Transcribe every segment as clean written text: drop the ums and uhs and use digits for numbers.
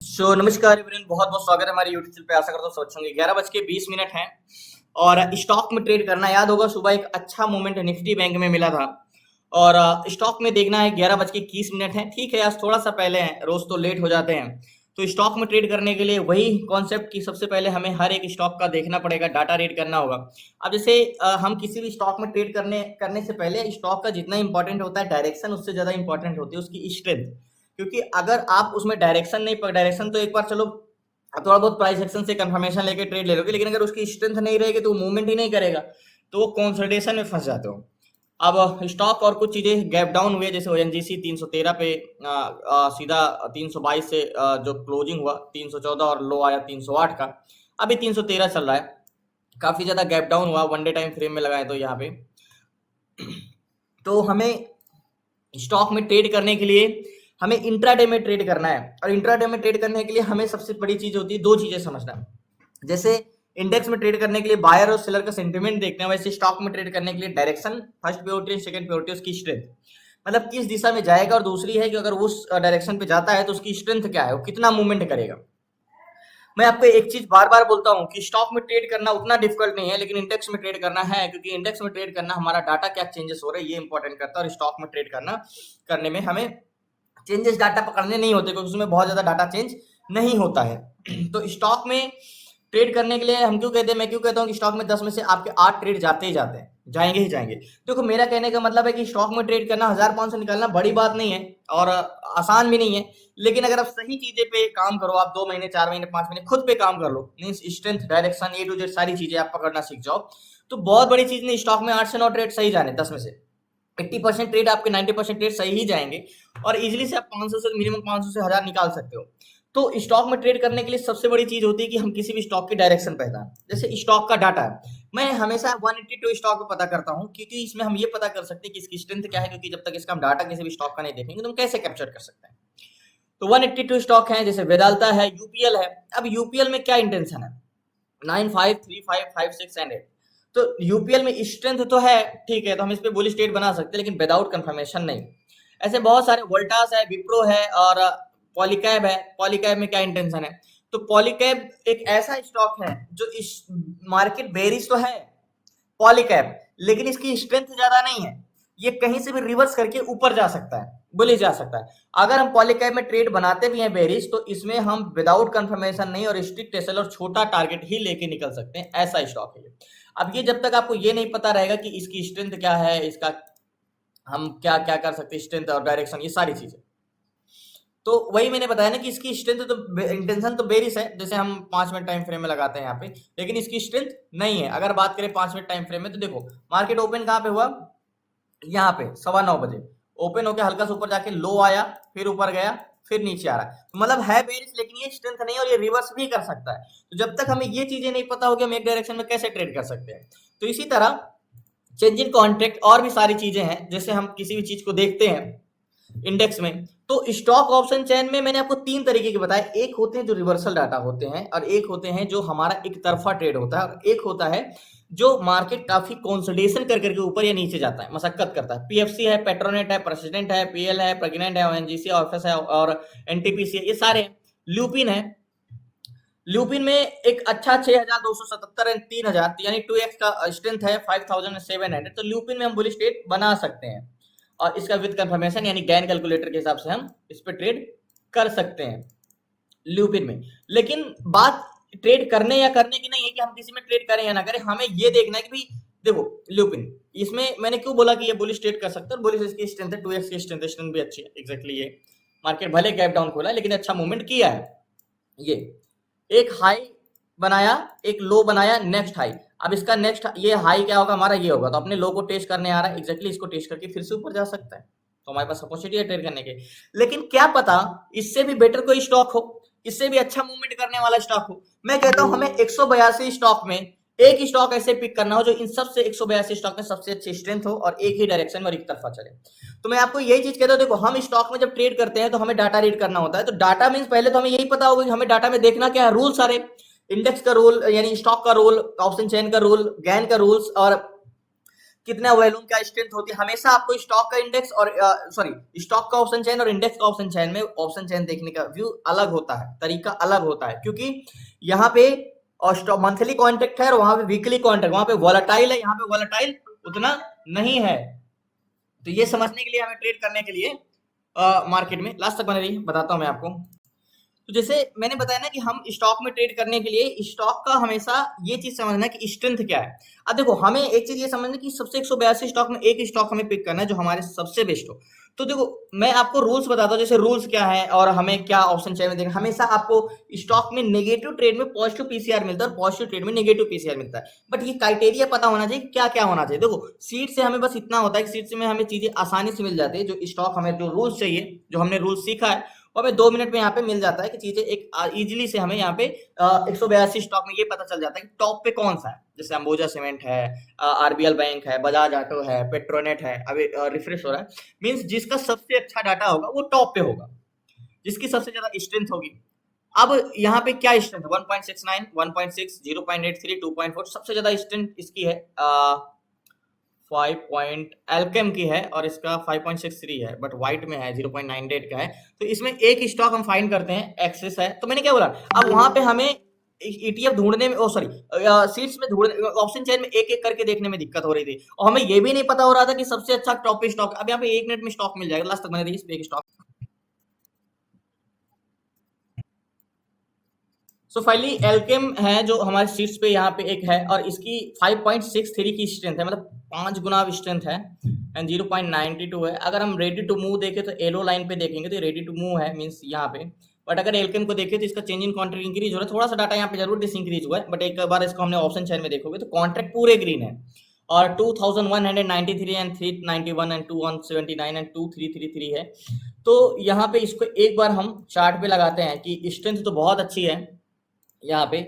नमस्कार एवरीवन, बहुत बहुत स्वागत है हमारे यूट्यूब चैनल पे। आशा करता हूँ सब अच्छे होंगे। 11:20 हैं और स्टॉक में ट्रेड करना। याद होगा सुबह एक अच्छा मोमेंट निफ्टी बैंक में मिला था और स्टॉक में देखना है 11:21 है। ठीक है, आज थोड़ा सा पहले है, रोज तो लेट हो जाते हैं। तो स्टॉक में ट्रेड करने के लिए वही कॉन्सेप्ट की सबसे पहले हमें हर एक स्टॉक का देखना पड़ेगा, डाटा रीड करना होगा। अब जैसे हम किसी भी स्टॉक में ट्रेड करने से पहले स्टॉक का जितना इंपॉर्टेंट होता है डायरेक्शन, उससे ज्यादा इंपॉर्टेंट होती है उसकी स्ट्रेंथ। क्योंकि अगर आप उसमें डायरेक्शन तो एक बार चलो थोड़ा बहुत प्राइस एक्शन से कंफर्मेशन लेके ट्रेड ले लोगे, लेकिन अगर उसकी स्ट्रेंथ नहीं रहेगी तो वो मूवमेंट ही नहीं करेगा, तो वो कंसोलिडेशन में फंस जाते हो। अब स्टॉक और कुछ चीजें गैप डाउन हुए, जैसे ओएनजीसी 313 पे सीधा 322 से जो क्लोजिंग हुआ 314 और लो आया 308 का। अभी 313 चल रहा है, काफी ज्यादा गैप डाउन हुआ। वन डे टाइम फ्रेम में लगाए तो यहाँ पे तो हमें स्टॉक में ट्रेड करने के लिए हमें इंट्राडे में ट्रेड करना है। और इंट्राडे में ट्रेड करने के लिए हमें सबसे बड़ी चीज होती है, दो चीजें समझना। जैसे इंडेक्स में ट्रेड करने के लिए बायर और सेलर का सेंटिमेंट देखना है, वैसे स्टॉक में ट्रेड करने के लिए direction first priority, second priority उसकी स्ट्रेंथ, मतलब किस दिशा में जाएगा, और दूसरी है कि अगर उस डायरेक्शन पे जाता है तो उसकी स्ट्रेंथ क्या है, वो कितना मूवमेंट करेगा। मैं आपको एक चीज बार बार बोलता हूँ कि स्टॉक में ट्रेड करना उतना डिफिकल्ट नहीं है, लेकिन इंडेक्स में ट्रेड करना है, क्योंकि इंडेक्स में ट्रेड करना हमारा डाटा क्या चेंजेस हो रहे हैं ये इंपॉर्टेंट करता है। और स्टॉक में ट्रेड करने में हमें चेंजेस डाटा पकड़ने नहीं होते, क्योंकि उसमें बहुत ज्यादा डाटा चेंज नहीं होता है। तो स्टॉक में ट्रेड करने के लिए हम क्यों कहते हैं, मैं क्यों कहता हूँ कि स्टॉक में 10 में से आपके 8 ट्रेड जाते ही जाते हैं, जाएंगे ही जाएंगे। देखो मेरा कहने का मतलब है कि स्टॉक में ट्रेड करना 1000-500 निकालना बड़ी बात नहीं है और आसान भी नहीं है, लेकिन अगर आप सही चीजें पे काम करो, आप 2 महीने 4 महीने 5 महीने खुद पे काम कर लो, means strength direction A to Z सारी चीजें आप पकड़ना सीख जाओ, तो बहुत बड़ी चीज नहीं। स्टॉक में 8 से 9 ट्रेड सही जाने, 10 में से 80% ट्रेड आपके 90% ट्रेड सही ही जाएंगे और इजीली से आप 500 से मिनिमम 500 से 1000 निकाल सकते हो। तो स्टॉक में ट्रेड करने के लिए सबसे बड़ी चीज होती है कि हम किसी भी स्टॉक की डायरेक्शन पहचान। जैसे स्टॉक का डाटा है, मैं हमेशा 182 स्टॉक पे पता करता हूँ, क्योंकि इसमें हम ये पता कर सकते हैं कि इसकी स्ट्रेंथ क्या है, क्योंकि जब तक इसका हम डाटा किसी भी स्टॉक का नहीं देखेंगे तो हम कैसे कैप्चर कर सकते हैं। तो 182 स्टॉक है, जैसे वेदांता है, यूपीएल है। अब यूपीएल में क्या इंटेंशन है, 9, 5, 3, 5, 5, 6 एंड 8। तो यूपीएल में स्ट्रेंथ तो है, ठीक है, तो हम इस पे बुलिश ट्रेड बना सकते हैं, लेकिन विदाउट कंफर्मेशन नहीं। ऐसे बहुत सारे वोल्टास है, विप्रो है और पॉलीकैब है। पॉलीकैब में क्या इंटेंशन है, तो पॉलीकैब एक ऐसा स्टॉक है जो इस मार्केट बेरिश तो है पॉलीकैब, लेकिन इसकी स्ट्रेंथ ज्यादा नहीं है। ये कहीं से भी रिवर्स करके ऊपर जा सकता है, बुलिश जा सकता है। अगर हम पॉलीकैब में ट्रेड बनाते भी हैं बेरिश, तो इसमें हम विदाउट कंफर्मेशन नहीं और स्ट्रिक्ट एसएल और छोटा टारगेट ही लेके निकल सकते हैं, ऐसा स्टॉक है ये। अब ये जब तक आपको ये नहीं पता रहेगा कि इसकी स्ट्रेंथ क्या है, इसका हम क्या क्या कर सकते हैं, स्ट्रेंथ और डायरेक्शन, ये सारी चीजें, तो वही मैंने बताया ना कि इसकी स्ट्रेंथ तो इंटेंशन तो बेरिश है, जैसे हम 5 मिनट टाइम फ्रेम में लगाते हैं यहाँ पे, लेकिन इसकी स्ट्रेंथ नहीं है। अगर बात करें 5 मिनट टाइम फ्रेम में, तो देखो मार्केट ओपन कहाँ पे हुआ, यहाँ पे 9:15 बजे ओपन होकर हल्का सा ऊपर जाके लो आया, फिर ऊपर गया, फिर नीचे आ रहा है, तो मतलब है बेरिश, लेकिन ये स्ट्रेंथ नहीं और ये रिवर्स भी कर सकता है। तो जब तक हमें ये चीजें नहीं पता होगी हम एक डायरेक्शन में कैसे ट्रेड कर सकते हैं। तो इसी तरह चेंज इन कॉन्ट्रैक्ट और भी सारी चीजें हैं, जैसे हम किसी भी चीज को देखते हैं इंडेक्स में, तो स्टॉक ऑप्शन चेन में मैंने आपको 3 तरीके के बताए। एक होते हैं जो रिवर्सल डाटा होते हैं, और एक होते हैं जो हमारा एक तरफा ट्रेड होता है, और एक होता है जो मार्केट काफी कंसोलिडेशन कर करके ऊपर या नीचे जाता है, मशक्कत करता है। पीएफसी है, पेट्रोनेट है, प्रेसिडेंट है, पीएल है, प्रेग्नेंट है, ओएनजीसी ऑफिस है और एनटीपीसी है, ये सारे हैं। ल्यूपिन है, ल्यूपिन में एक अच्छा 6277 एंड 3000 यानी 2x का स्ट्रेंथ है, 5700। तो ल्यूपिन में हम बुलिश ट्रेड बना सकते हैं और इसका विद कंफर्मेशन यानी गैन कैलकुलेटर के हिसाब से हम इस पे ट्रेड कर सकते हैं ल्यूपिन में। लेकिन बात ट्रेड करने या करने की नहीं है कि हम किसी में ट्रेड करें या ना करें, हमें ये देखना है कि भाई देखो ल्यूपिन, इसमें मैंने क्यों बोला कि ये बुलिश ट्रेड कर सकते हैं, बुलिश इसकी स्ट्रेंथ है 2x की स्ट्रेंथ भी अच्छी है। एग्जैक्टली ये मार्केट भले गैप डाउन खोला लेकिन अच्छा मूवमेंट किया है। ये एक हाई बनाया, एक लो बनाया, नेक्स्ट हाई। अब इसका नेक्स्ट ये हाई क्या होगा हमारा, ये होगा, तो अपने लो को टेस्ट करने आ रहा है, एग्जैक्टली इसको टेस्ट करके फिर से ऊपर जा सकता है, तो हमारे पास अपॉर्चुनिटी है ट्रेड करने के। लेकिन क्या पता इससे भी बेटर कोई स्टॉक हो, इससे भी अच्छा मूवमेंट करने वाला स्टॉक हो। मैं कहता हूं हमें 182 स्टॉक में एक स्टॉक ऐसे पिक करना हो जो इन सबसे 182 स्टॉक में सबसे अच्छी स्ट्रेंथ हो और एक ही डायरेक्शन में और एक तरफा चले। तो मैं आपको यही चीज कहता हूं, देखो हम स्टॉक में जब ट्रेड करते हैं तो हमें डाटा रीड करना होता है। तो डाटा मींस पहले तो हमें यही पता होगा कि हमें डाटा में देखना क्या है, रूल सारे, इंडेक्स का रूल यानी स्टॉक का रूल, ऑप्शन चेन का रूल, गैन का रूल्स, और कितना वॉल्यूम, क्या स्ट्रेंथ होती है। हमेशा आपको स्टॉक का इंडेक्स और सॉरी स्टॉक का ऑप्शन चेन और इंडेक्स का ऑप्शन चेन में ऑप्शन चेन देखने का व्यू अलग होता है, तरीका अलग होता है, क्योंकि यहाँ पे और स्टॉक मंथली कॉन्ट्रैक्ट है और वहां पे वीकली कॉन्ट्रैक्ट, वहां पे वॉलेटाइल है, यहाँ पे वॉलेटाइल उतना नहीं है। तो ये समझने के लिए हमें ट्रेड करने के लिए मार्केट में लास्ट तक बने रहिए, बताता हूं मैं आपको। तो जैसे मैंने बताया ना कि हम स्टॉक में ट्रेड करने के लिए स्टॉक का हमेशा ये चीज समझना कि स्ट्रेंथ क्या है। अब देखो हमें एक चीज ये समझना कि सबसे 182 स्टॉक में एक स्टॉक हमें पिक करना है जो हमारे सबसे बेस्ट हो। तो देखो मैं आपको रूल्स बताता हूँ, जैसे रूल्स क्या है और हमें क्या ऑप्शन चाहिए देखना। हमेशा आपको स्टॉक में नेगेटिव ट्रेड में पॉजिटिव पीसीआर मिलता है और पॉजिटिव ट्रेड में नेगेटिव पीसीआर मिलता है, बट ये क्राइटेरिया पता होना चाहिए क्या क्या होना चाहिए। देखो सीट से हमें बस इतना होता है कि सीट से में हमें चीजें आसानी से मिल जाती है, जो स्टॉक हमें जो रूल्स चाहिए, जो हमने रूल्स सीखा है वो हमें 2 मिनट में यहाँ पे मिल जाता है कि चीजें एक इजीली से हमें यहाँ पे 182 स्टॉक में ये पता चल जाता है कि टॉप पे कौन सा है। जैसे अंबुजा सीमेंट है, आरबीएल बैंक है, बजाज ऑटो है, पेट्रोनेट है, अभी रिफ्रेश हो रहा है, मींस जिसका सबसे अच्छा डाटा होगा वो टॉप पे होगा, जिसकी सबसे ज्यादा स्ट्रेंथ होगी। अब यहाँ पे क्या स्ट्रेंथ है, 1.69, 1.6, 0.83, 2.4, सबसे ज्यादा स्ट्रेंथ इसकी है 5 एल्केम की है और इसका 5.63 है, बट व्हाइट में है 0.98 का है। तो इसमें एक स्टॉक हम फाइंड करते हैं, एक्सेस है। तो मैंने क्या बोला, अब वहां पे हमें ईटीएफ ढूंढने में, सॉरी सीट्स में ढूंढने, ऑप्शन चेन में एक एक करके देखने में दिक्कत हो रही थी और हमें ये भी नहीं पता हो रहा था कि सबसे अच्छा टॉप पे स्टॉक। अब यहाँ पे 1 मिनट में स्टॉक मिल जाएगा, लास्ट तक बने रहिए, इस पे एक स्टॉक। सो फाइनली एल्केम है जो हमारे सीट्स पे यहाँ पे एक है और इसकी 5.63 की स्ट्रेंथ है, मतलब 5 गुना स्ट्रेंथ है, एंड 0.92 है। अगर हम रेडी टू मूव देखें तो येलो लाइन पे देखेंगे तो रेडी टू मूव है, मींस यहाँ पे। बट अगर एल्केम को देखें तो इसका चेंज इन कॉन्ट्रैक्ट इंक्रीज हो रहा है, थोड़ा सा डाटा यहाँ पे जरूर डिसइंक्रीज हुआ है, बट एक बार इसको हमने ऑप्शन चेन में देखोगे तो कॉन्ट्रैक्ट पूरे ग्रीन है और 2193 एंड 391 एंड 2179 एंड 2333 है। तो यहाँ पे इसको एक बार हम चार्ट पे लगाते हैं कि स्ट्रेंथ तो बहुत अच्छी है यहाँ पे,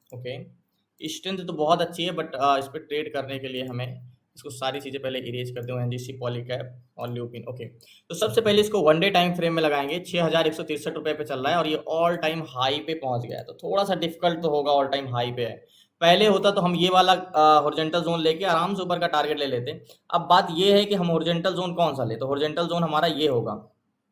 ओके स्ट्रेंथ तो बहुत अच्छी है, बट इस पर ट्रेड करने के लिए हमें इसको सारी चीज़ें पहले इरेज करते हुए एनजीसी पॉलीकैप और ल्यूपिन। ओके तो सबसे पहले इसको 1 डे टाइम फ्रेम में लगाएंगे, 6163 रुपये पे चल रहा है और ये ऑल टाइम हाई पे पहुंच गया है। तो थोड़ा सा डिफिकल्ट तो होगा, ऑल टाइम हाई पे है। पहले होता तो हम ये वाला हॉरिजॉन्टल जोन लेके आराम से ऊपर का टारगेट ले लेते। अब बात ये है कि हम हॉरिजॉन्टल जोन कौन सा ले, तो हॉरिजॉन्टल जोन हमारा ये होगा।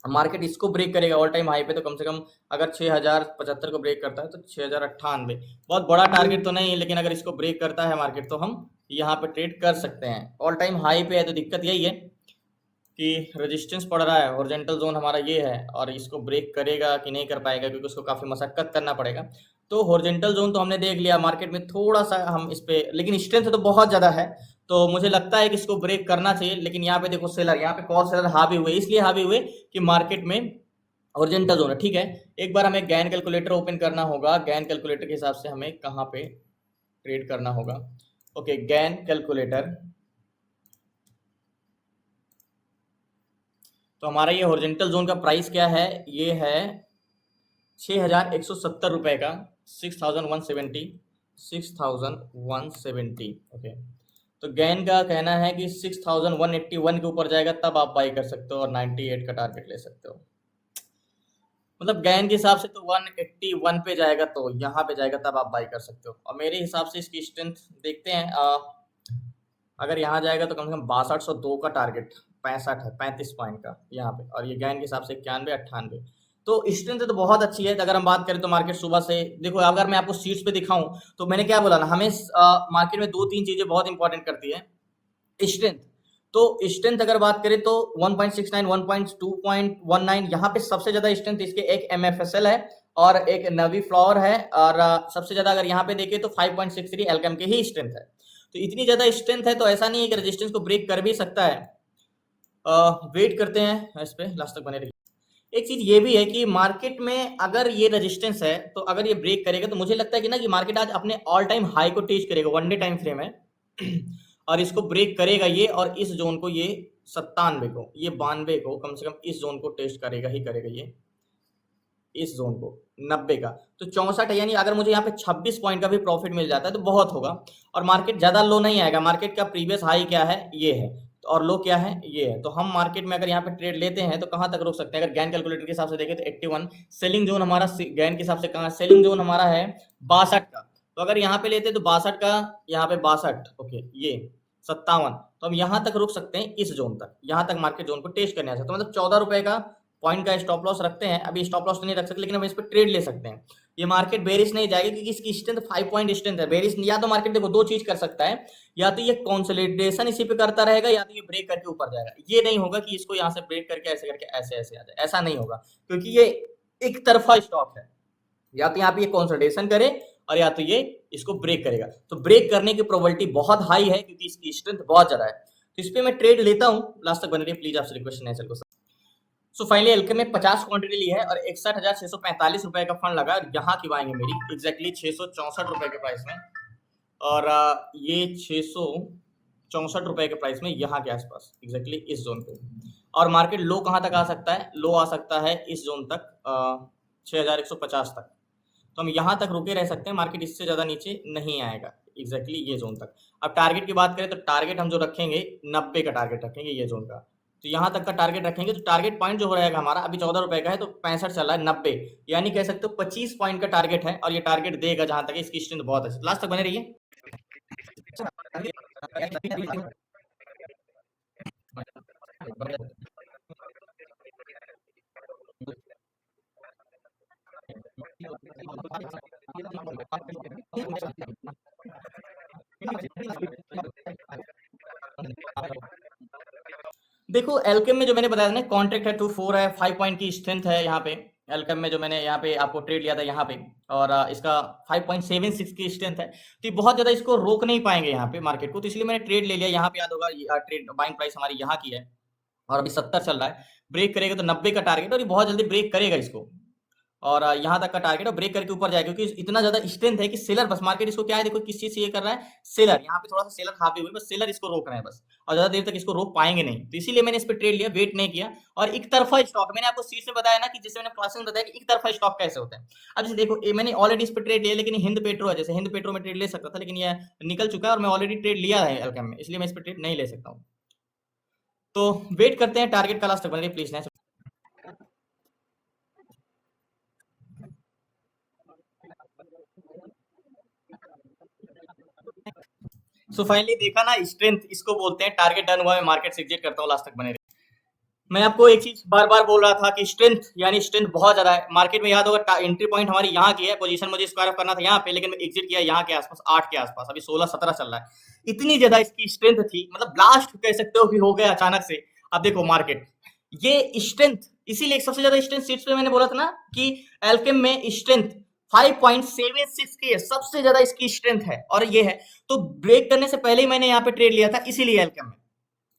मार्केट इसको ब्रेक करेगा ऑल टाइम हाई पे तो कम से कम, अगर 6075 को ब्रेक करता है तो 6098, बहुत बड़ा टारगेट तो नहीं है, लेकिन अगर इसको ब्रेक करता है मार्केट तो हम यहाँ पे ट्रेड कर सकते हैं। ऑल टाइम हाई पे है तो दिक्कत यही है कि रेजिस्टेंस पड़ रहा है, हॉरिजॉन्टल जोन हमारा ये है और इसको ब्रेक करेगा कि नहीं कर पाएगा, क्योंकि उसको काफ़ी मशक्कत करना पड़ेगा। तो हॉरिजॉन्टल जोन तो हमने देख लिया, मार्केट में थोड़ा सा हम इस पे, लेकिन स्ट्रेंथ तो बहुत ज़्यादा है, तो मुझे लगता है कि इसको ब्रेक करना चाहिए। लेकिन यहाँ पे देखो सेलर, यहाँ पे कॉल सेलर हावी हुए, इसलिए हावी हुए कि मार्केट में हॉरिजॉन्टल जोन है। ठीक है, एक बार हमें गैन कैलकुलेटर ओपन करना होगा, गैन कैलकुलेटर के हिसाब से हमें कहाँ पे ट्रेड करना होगा। ओके गैन कैलकुलेटर, तो हमारा ये हॉरिजॉन्टल जोन का प्राइस क्या है, ये है 6170 रुपए का, 6170, 6170। ओके तो गैन का कहना है कि 6181 के ऊपर जाएगा तब आप बाई कर सकते हो और 98 का टारगेट ले सकते हो। मतलब गैन के हिसाब से तो 181 पे जाएगा तो यहाँ पे जाएगा तब आप बाई कर सकते हो। और मेरे हिसाब से इसकी स्ट्रेंथ देखते हैं, अगर यहाँ जाएगा तो कम से कम 6202 का टारगेट, 65 है, 35 पॉइंट का यहाँ पे, और ये गैन के हिसाब से 91, 98। तो स्ट्रेंथ तो बहुत अच्छी है। अगर हम बात करें तो मार्केट सुबह से देखो, अगर मैं आपको सीट्स पे दिखाऊं तो मैंने क्या बोला ना, हमें मार्केट में 2-3 चीजें बहुत इंपॉर्टेंट करती है। स्ट्रेंथ, तो स्ट्रेंथ अगर बात करें तो 1.69, 1.2.19 यहाँ पे सबसे ज्यादा स्ट्रेंथ इसके एक MFSL है और एक नवी फ्लावर है, और सबसे ज्यादा अगर यहाँ पे देखें तो 5.63 एल्केम की ही स्ट्रेंथ है। तो इतनी ज्यादा स्ट्रेंथ है तो ऐसा नहीं है कि रेजिस्टेंस को ब्रेक कर भी सकता है। वेट करते हैं इस पे, लास्ट तक बने रहिए। एक चीज ये भी है कि मार्केट में अगर ये रेजिस्टेंस है तो अगर ये ब्रेक करेगा तो मुझे लगता है कि ना कि मार्केट आज अपने ऑल टाइम हाई को टेस्ट करेगा, 1 डे टाइम फ्रेम है और इसको ब्रेक करेगा ये, और इस जोन को ये 97 को, ये 92 को, कम से कम इस जोन को टेस्ट करेगा ही करेगा ये, इस जोन को 90 का। तो 64 है, यानी अगर मुझे यहाँ पे 26 पॉइंट का भी प्रॉफिट मिल जाता है तो बहुत होगा। और मार्केट ज्यादा लो नहीं आएगा, मार्केट का प्रीवियस हाई क्या है, ये है, और लो क्या है, ये है। तो हम मार्केट में अगर यहाँ पे ट्रेड लेते हैं तो कहाँ तक रोक सकते हैं, अगर गैन कैलकुलेटर के हिसाब से देखें तो 81 सेलिंग जोन हमारा, गैन के हिसाब से कहाँ सेलिंग जोन हमारा है 62 का। तो अगर यहाँ पे लेते तो 62 का, यहाँ पे 62, ओके ये 57, तो हम यहाँ तक रुक सकते हैं, इस जोन तक, यहाँ तक मार्केट जोन को टेस्ट करने आ सकते हैं। तो मतलब 14 रुपए का पॉइंट का स्टॉप लॉस रखते हैं। अभी स्टॉप लॉस तो नहीं रख सकते, लेकिन हम इस पर ट्रेड ले सकते हैं। ये मार्केट बेरिश नहीं जाएगी क्योंकि इसकी स्ट्रेंथ 5 पॉइंट स्ट्रेंथ है। बेरिश या तो मार्केट देखो दो चीज कर सकता है, या तो ये कंसोलिडेशन इसी पे करता रहेगा, या तो ये ब्रेक करके ऊपर जाएगा। ये नहीं होगा कि इसको यहाँ से ब्रेक करके ऐसे करके ऐसे ऐसे आ जाए, ऐसा नहीं होगा, क्योंकि ये एक तरफा स्टॉक है। या तो यहाँ पे ये कंसोलिडेशन करे और या तो ये इसको ब्रेक करेगा। तो ब्रेक करने की प्रोबेबिलिटी बहुत हाई है क्योंकि इसकी स्ट्रेंथ बहुत ज्यादा है। तो इस पे मैं ट्रेड लेता हूँ। लास्ट तक बने रहिए प्लीज, आपसे रिक्वेस्ट है को। सो फाइनली एल्केम में 50 क्वांटिटी ली है और 61,645 रुपए का फंड लगा। यहाँ की बाइंग है मेरी एग्जैक्टली 664 रुपए के प्राइस में, और ये 664 रुपए के प्राइस में यहाँ के आसपास एग्जैक्टली इस जोन पे। और मार्केट लो कहाँ तक आ सकता है? लो आ सकता है इस जोन तक, 6150 तक। तो हम यहाँ तक रुके रह सकते हैं, मार्केट इससे ज्यादा नीचे नहीं आएगा एग्जैक्टली ये जोन तक। अब टारगेट की बात करें तो टारगेट हम जो रखेंगे 90 का टारगेट रखेंगे ये जोन का। तो यहाँ तक का टारगेट रखेंगे। तो टारगेट पॉइंट जो हो रहेगा हमारा, अभी 14 रुपए का है तो 65 चल रहा है, 90 यानी कह सकते हो 25 पॉइंट का टारगेट है, और ये टारगेट देगा जहां तक इसकी स्ट्रेंथ बहुत अच्छी। लास्ट तक बने रहिए। देखो एल्केम में जो मैंने बताया था ना, कॉन्ट्रैक्ट है 2-4 है, 5 पॉइंट की स्ट्रेंथ है यहाँ पे। एल्केम में जो मैंने यहाँ पे आपको ट्रेड लिया था यहाँ पे, और इसका 5.76 की स्ट्रेंथ है। तो ये बहुत ज्यादा इसको रोक नहीं पाएंगे यहाँ पे मार्केट को, तो इसलिए मैंने ट्रेड ले लिया। यहाँ पे याद होगा ट्रेड बाइंग प्राइस हमारी यहाँ की है और अभी 70 चल रहा है। ब्रेक करेगा तो 90 का टारगेट, और ये बहुत जल्दी ब्रेक करेगा इसको, और यहाँ तक का टारगेट, और ब्रेक करके ऊपर जाएगा क्योंकि इतना ज्यादा स्ट्रेंथ है कि सेलर बस मार्केट इसको क्या है, देखो किस चीज से ये कर रहा है, सेलर यहाँ पे थोड़ा सा सेलर हावी हुए, बस सेलर इसको रोक रहे हैं बस, और ज्यादा देर तक इसको रोक पाएंगे नहीं। तो इसीलिए मैंने इस पर ट्रेड लिया, वेट नहीं किया। और एक तरफा स्टॉक मैंने आपको सीट में बताया ना, कि जैसे मैंने क्लास में बताया कि एक तरफा स्टॉक कैसे होता है। अब जैसे देखो मैंने ऑलरेडी इस पर ट्रेड लिया, लेकिन हिंद पेट्रो है, जैसे हिंद पेट्रो में ट्रेड ले सकता था, लेकिन ये निकल चुका है और मैं ऑलरेडी ट्रेड लिया है एल्केम में, इसलिए मैं इस पर ट्रेड नहीं ले सकता हूँ। तो वेट करते हैं टारगेट का लास्ट तक बन रही प्लीज। सो फाइनली देखा ना, स्ट्रेंथ इसको बोलते हैं। टारगेट डन हुआ, मैं मार्केट से एग्जिट करता हूँ। लास्ट तक बने रहे। मैं आपको एक चीज बार बार बोल रहा था कि स्ट्रेंथ यानी स्ट्रेंथ बहुत ज्यादा है मार्केट में। याद होगा एंट्री पॉइंट हमारी यहाँ की है, पोजीशन मुझे स्क्वायर ऑफ करना था यहाँ पे, लेकिन मैं एग्जिट किया यहाँ के आसपास 8 के आसपास। अभी 16-17 चल रहा है। इतनी ज्यादा इसकी स्ट्रेंथ थी, मतलब ब्लास्ट कह सकते हो कि हो गया अचानक से। अब देखो मार्केट ये स्ट्रेंथ, इसीलिए सबसे ज्यादा स्ट्रेंथ सीट्स पे मैंने बोला था ना कि एल्केम में स्ट्रेंथ 5.76 की है, सबसे ज्यादा इसकी स्ट्रेंथ है, और ये है। तो ब्रेक करने से पहले ही मैंने यहाँ पे ट्रेड लिया था, इसीलिए एल्केम में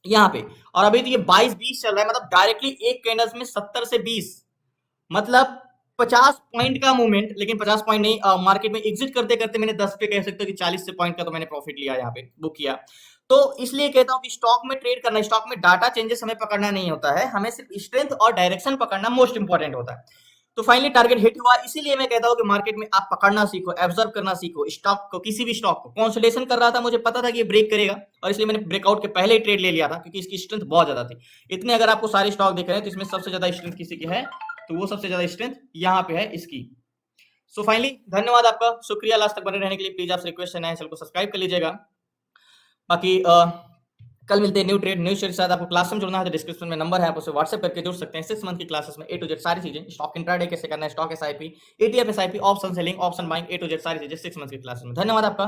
यहाँ पे। और अभी तो ये 22-20 चल रहा है, मतलब डायरेक्टली एक कैंडल्स में 70 से 20, मतलब 50 पॉइंट का मूवमेंट। लेकिन 50 पॉइंट नहीं, मार्केट में एग्जिट करते करते मैंने 10 पे कह सकते हो कि 40 से पॉइंट का तो मैंने प्रॉफिट लिया, यहाँ पे बुक किया। तो इसलिए कहता हूं कि स्टॉक में ट्रेड करना, स्टॉक में डाटा चेंजेस हमें पकड़ना नहीं होता है, हमें सिर्फ स्ट्रेंथ और डायरेक्शन पकड़ना मोस्ट इंपॉर्टेंट होता है। तो फाइनली टारगेट हिट हुआ, इसीलिए मैं कहता हूं कि मार्केट में आप पकड़ना सीखो, ऑब्जर्व करना सीखो स्टॉक को। किसी भी स्टॉक को कंसोलिडेशन कर रहा था, मुझे पता था कि ये ब्रेक करेगा, और इसलिए मैंने ब्रेकआउट के पहले ही ट्रेड ले लिया था, क्योंकि इसकी स्ट्रेंथ बहुत ज्यादा थी। इतने अगर आपको सारे स्टॉक दिख रहे हैं तो इसमें सबसे ज्यादा स्ट्रेंथ किसी की है, तो वो सबसे ज्यादा स्ट्रेंथ यहाँ पे है इसकी। सो फाइनली धन्यवाद आपका, शुक्रिया लास्ट तक बने रहने के लिए। प्लीज आपसे रिक्वेस्ट है, चैनल को सब्सक्राइब कर लीजिएगा। बाकी कल मिलते हैं न्यू ट्रेड न्यू शेयर के साथ। आपको क्लास में जुड़ना है तो डिस्क्रिप्शन में नंबर है, आप उसे व्हाट्सएप करके जुड़ सकते हैं। 6 मंथ की क्लासेस में A to Z सारी चीजें, स्टॉक इंट्राडे कैसे करना है, stock SIP, ETF SIP, option selling, option buying, A to Z सारी चीजें 6 मंथ की क्लासेस में। धन्यवाद आपका।